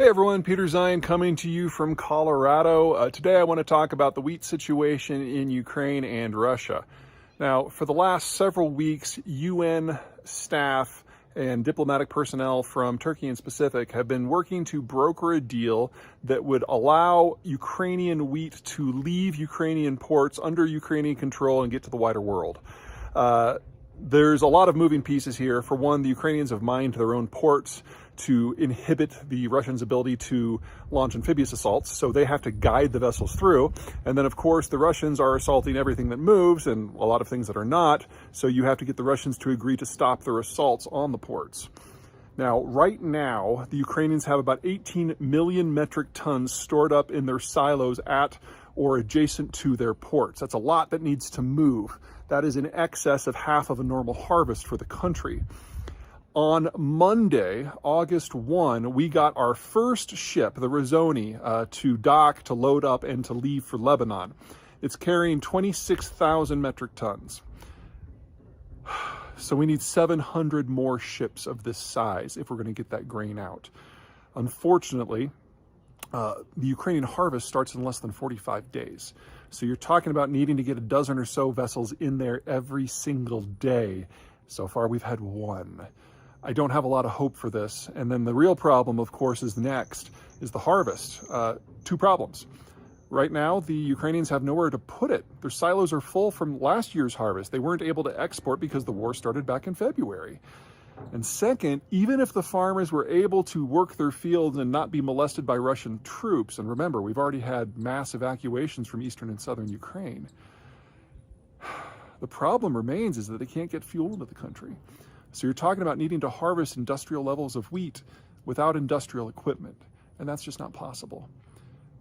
Hey everyone, Peter Zeihan coming to you from Colorado. Today I want to talk about the wheat situation in Ukraine and Russia. Now, for the last several weeks, UN staff and diplomatic personnel from Turkey and Pacific have been working to broker a deal that would allow Ukrainian wheat to leave Ukrainian ports under Ukrainian control and get to the wider world. There's a lot of moving pieces here. For one, the Ukrainians have mined their own ports to inhibit the Russians' ability to launch amphibious assaults, so they have to guide the vessels through. And then, of course, the Russians are assaulting everything that moves and a lot of things that are not, so you have to get the Russians to agree to stop their assaults on the ports. Now, right now, the Ukrainians have about 18 million metric tons stored up in their silos at or adjacent to their ports. That's a lot that needs to move. That is in excess of half of a normal harvest for the country. On Monday, August 1, we got our first ship, the Razoni, to dock, to load up, and to leave for Lebanon. It's carrying 26,000 metric tons. So we need 700 more ships of this size if we're going to get that grain out. Unfortunately, the Ukrainian harvest starts in less than 45 days. So you're talking about needing to get a dozen or so vessels in there every single day. So far, we've had one. I don't have a lot of hope for this. And then the real problem, of course, is the harvest. Two problems. Right now, the Ukrainians have nowhere to put it. Their silos are full from last year's harvest. They weren't able to export because the war started back in February. And second, even if the farmers were able to work their fields and not be molested by Russian troops, and remember, we've already had mass evacuations from eastern and southern Ukraine, the problem remains is that they can't get fuel into the country. So you're talking about needing to harvest industrial levels of wheat without industrial equipment, and that's just not possible.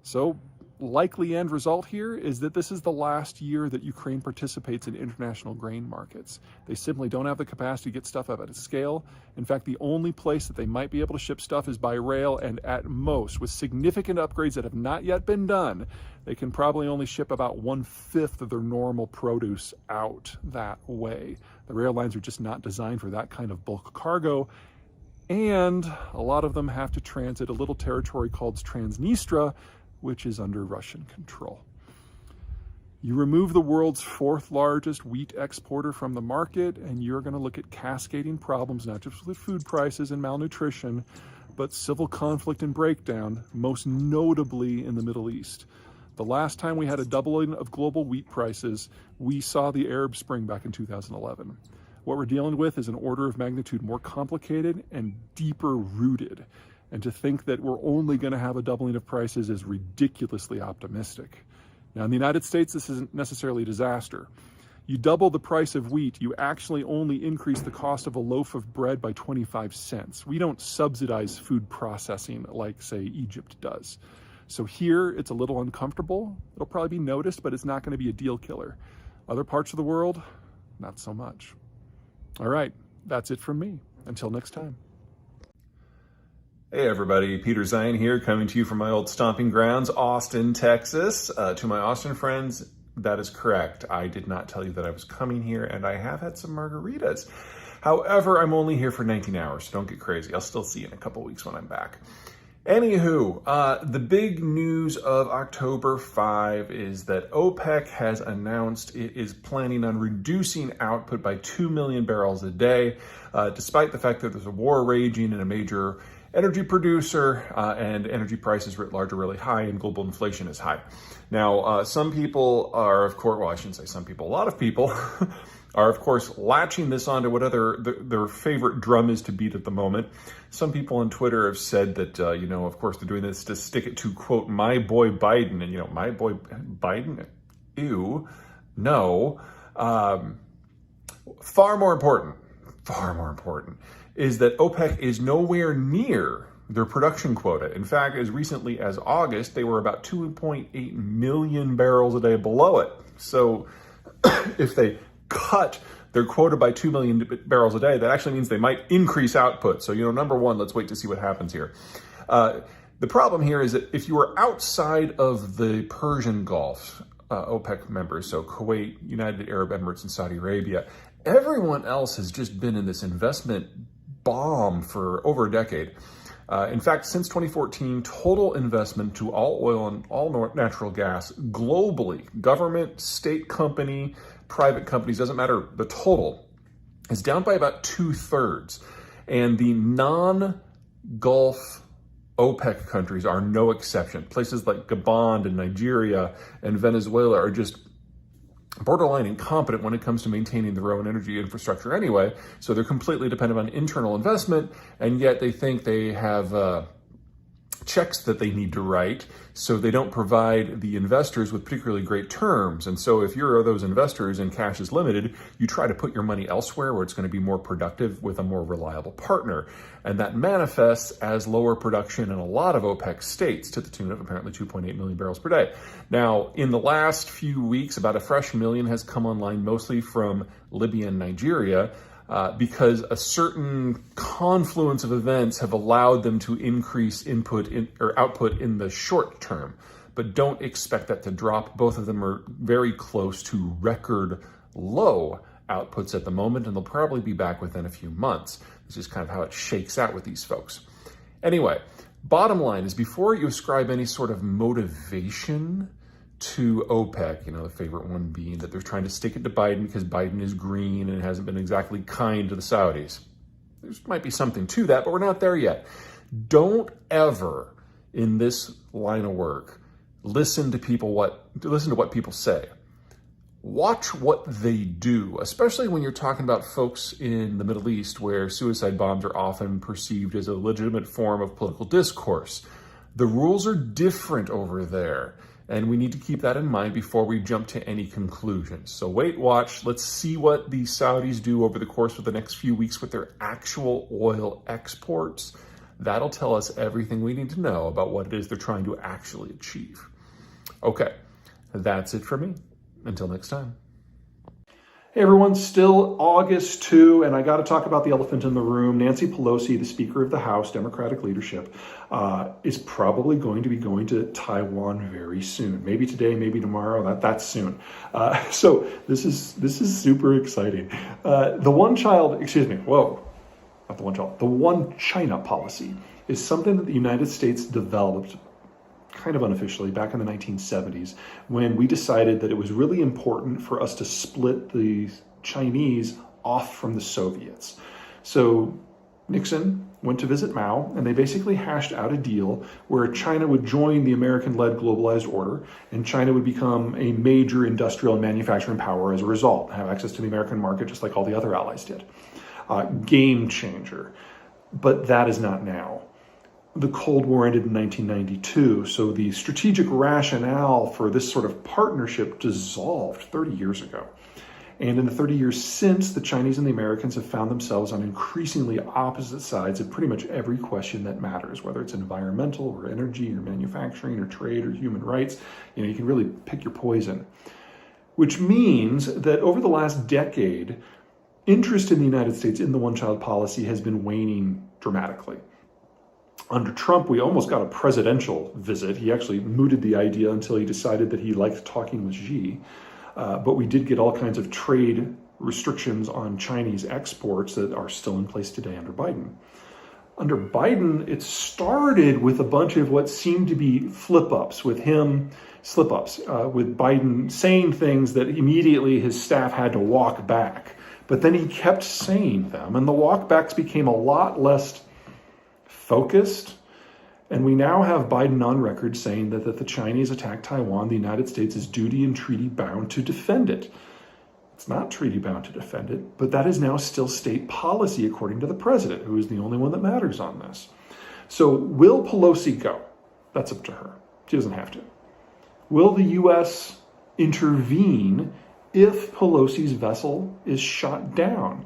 So likely end result here is that this is the last year that Ukraine participates in international grain markets. They simply don't have the capacity to get stuff up at a scale. In fact, the only place that they might be able to ship stuff is by rail, and at most, with significant upgrades that have not yet been done, they can probably only ship about 1/5 of their normal produce out that way. The rail lines are just not designed for that kind of bulk cargo, and a lot of them have to transit a little territory called Transnistria, which is under Russian control. You remove the world's 4th largest wheat exporter from the market, and you're going to look at cascading problems, not just with food prices and malnutrition, but civil conflict and breakdown, most notably in the Middle East. The last time we had a doubling of global wheat prices, we saw the Arab Spring back in 2011. What we're dealing with is an order of magnitude more complicated and deeper rooted. And to think that we're only going to have a doubling of prices is ridiculously optimistic. Now, in the United States, this isn't necessarily a disaster. You double the price of wheat, you actually only increase the cost of a loaf of bread by 25 cents. We don't subsidize food processing like, say, Egypt does. So here, it's a little uncomfortable. It'll probably be noticed, but it's not going to be a deal killer. Other parts of the world, not so much. All right, that's it from me. Until next time. Hey everybody, Peter Zeihan here, coming to you from my old stomping grounds, Austin, Texas. To my Austin friends, that is correct. I did not tell you that I was coming here, and I have had some margaritas. However, I'm only here for 19 hours, so don't get crazy. I'll still see you in a couple weeks when I'm back. Anywho, the big news of October 5 is that OPEC has announced it is planning on reducing output by 2 million barrels a day, despite the fact that there's a war raging in a major energy producer, and energy prices writ large are really high, and global inflation is high. Now, some people are, of course, well, I shouldn't say some people, a lot of people are, of course, latching this onto whatever their favorite drum is to beat at the moment. Some people on Twitter have said that, of course, they're doing this to stick it to, quote, my boy Biden. And, my boy Biden? Ew. No. Far more important is that OPEC is nowhere near their production quota. In fact, as recently as August, they were about 2.8 million barrels a day below it. So if they cut their quota by 2 million barrels a day, that actually means they might increase output. So, number one, let's wait to see what happens here. The problem here is that if you are outside of the Persian Gulf, OPEC members, so Kuwait, United Arab Emirates, and Saudi Arabia, everyone else has just been in this investment bomb for over a decade. In fact, since 2014, total investment to all oil and all natural gas globally, government, state company, private companies, doesn't matter, the total is down by about 2/3. And the non-Gulf OPEC countries are no exception. Places like Gabon and Nigeria and Venezuela are just borderline incompetent when it comes to maintaining their own energy infrastructure anyway. So they're completely dependent on internal investment, and yet they think they have checks that they need to write, so they don't provide the investors with particularly great terms. And so if you're those investors and cash is limited, you try to put your money elsewhere where it's going to be more productive with a more reliable partner. And that manifests as lower production in a lot of OPEC states to the tune of apparently 2.8 million barrels per day. Now, in the last few weeks, about a fresh million has come online, mostly from Libya and Nigeria, because a certain confluence of events have allowed them to increase output in the short term. But don't expect that to drop. Both of them are very close to record low outputs at the moment, and they'll probably be back within a few months. This is kind of how it shakes out with these folks. Anyway, bottom line is, before you ascribe any sort of motivation to OPEC, the favorite one being that they're trying to stick it to Biden because Biden is green and hasn't been exactly kind to the Saudis. There might be something to that, but we're not there yet. Don't ever, in this line of work, listen to what people say. Watch what they do, especially when you're talking about folks in the Middle East, where suicide bombs are often perceived as a legitimate form of political discourse. The rules are different over there, and we need to keep that in mind before we jump to any conclusions. So wait, watch. Let's see what the Saudis do over the course of the next few weeks with their actual oil exports. That'll tell us everything we need to know about what it is they're trying to actually achieve. Okay, that's it for me. Until next time. Hey everyone, still August 2, and I got to talk about the elephant in the room. Nancy Pelosi, the Speaker of the House, Democratic leadership, is probably going to be going to Taiwan very soon. Maybe today, maybe tomorrow. That's soon. So this is super exciting. The one China policy is something that the United States developed kind of unofficially back in the 1970s, when we decided that it was really important for us to split the Chinese off from the Soviets. So Nixon went to visit Mao, and they basically hashed out a deal where China would join the American-led globalized order, and China would become a major industrial and manufacturing power as a result, have access to the American market just like all the other allies did. Game changer. But that is not now. The Cold War ended in 1992, so the strategic rationale for this sort of partnership dissolved 30 years ago. And in the 30 years since, the Chinese and the Americans have found themselves on increasingly opposite sides of pretty much every question that matters, whether it's environmental or energy or manufacturing or trade or human rights. You can really pick your poison. Which means that over the last decade, interest in the United States in the one-child policy has been waning dramatically. Under Trump, we almost got a presidential visit. He actually mooted the idea until he decided that he liked talking with Xi. But we did get all kinds of trade restrictions on Chinese exports that are still in place today under Biden. Under Biden, it started with a bunch of what seemed to be slip-ups, with Biden saying things that immediately his staff had to walk back. But then he kept saying them, and the walkbacks became a lot less focused, and we now have Biden on record saying that the Chinese attacked Taiwan, the United States is duty and treaty bound to defend it. It's not treaty bound to defend it, but that is now still state policy according to the president, who is the only one that matters on this. So will Pelosi go? That's up to her. She doesn't have to. Will the U.S. intervene if Pelosi's vessel is shot down?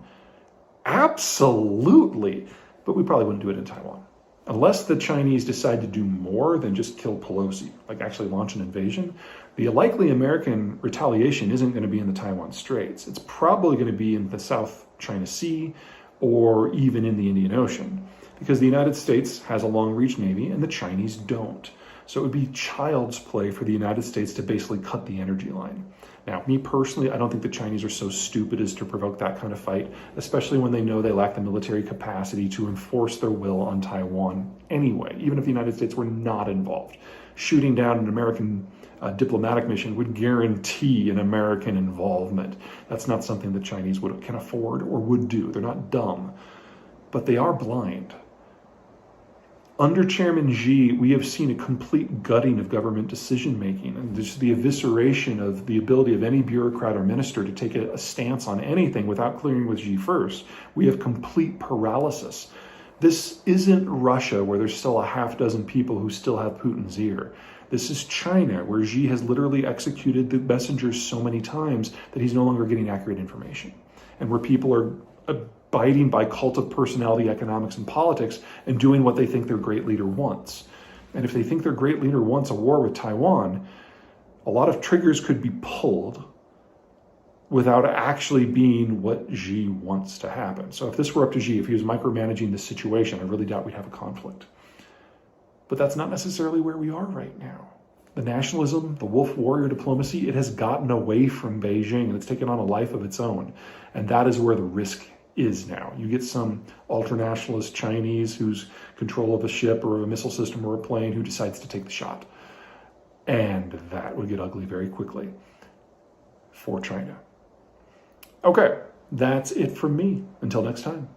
Absolutely, but we probably wouldn't do it in Taiwan. Unless the Chinese decide to do more than just kill Pelosi, like actually launch an invasion, the likely American retaliation isn't going to be in the Taiwan Straits. It's probably going to be in the South China Sea or even in the Indian Ocean. because the United States has a long-reach Navy and the Chinese don't. So it would be child's play for the United States to basically cut the energy line. Now, me personally, I don't think the Chinese are so stupid as to provoke that kind of fight, especially when they know they lack the military capacity to enforce their will on Taiwan anyway, even if the United States were not involved. Shooting down an American diplomatic mission would guarantee an American involvement. That's not something the Chinese can afford or would do. They're not dumb, but they are blind. Under Chairman Xi, we have seen a complete gutting of government decision-making and just the evisceration of the ability of any bureaucrat or minister to take a stance on anything without clearing with Xi first. We have complete paralysis. This isn't Russia, where there's still a half dozen people who still have Putin's ear. This is China, where Xi has literally executed the messengers so many times that he's no longer getting accurate information, and where people are abiding by cult of personality economics and politics and doing what they think their great leader wants. And if they think their great leader wants a war with Taiwan, a lot of triggers could be pulled without actually being what Xi wants to happen. So if this were up to Xi, if he was micromanaging this situation, I really doubt we'd have a conflict. But that's not necessarily where we are right now. The nationalism, the wolf warrior diplomacy, it has gotten away from Beijing and it's taken on a life of its own. And that is where the risk is now. You get some ultranationalist Chinese who's control of a ship or a missile system or a plane who decides to take the shot. And that would get ugly very quickly for China. Okay, that's it from me. Until next time.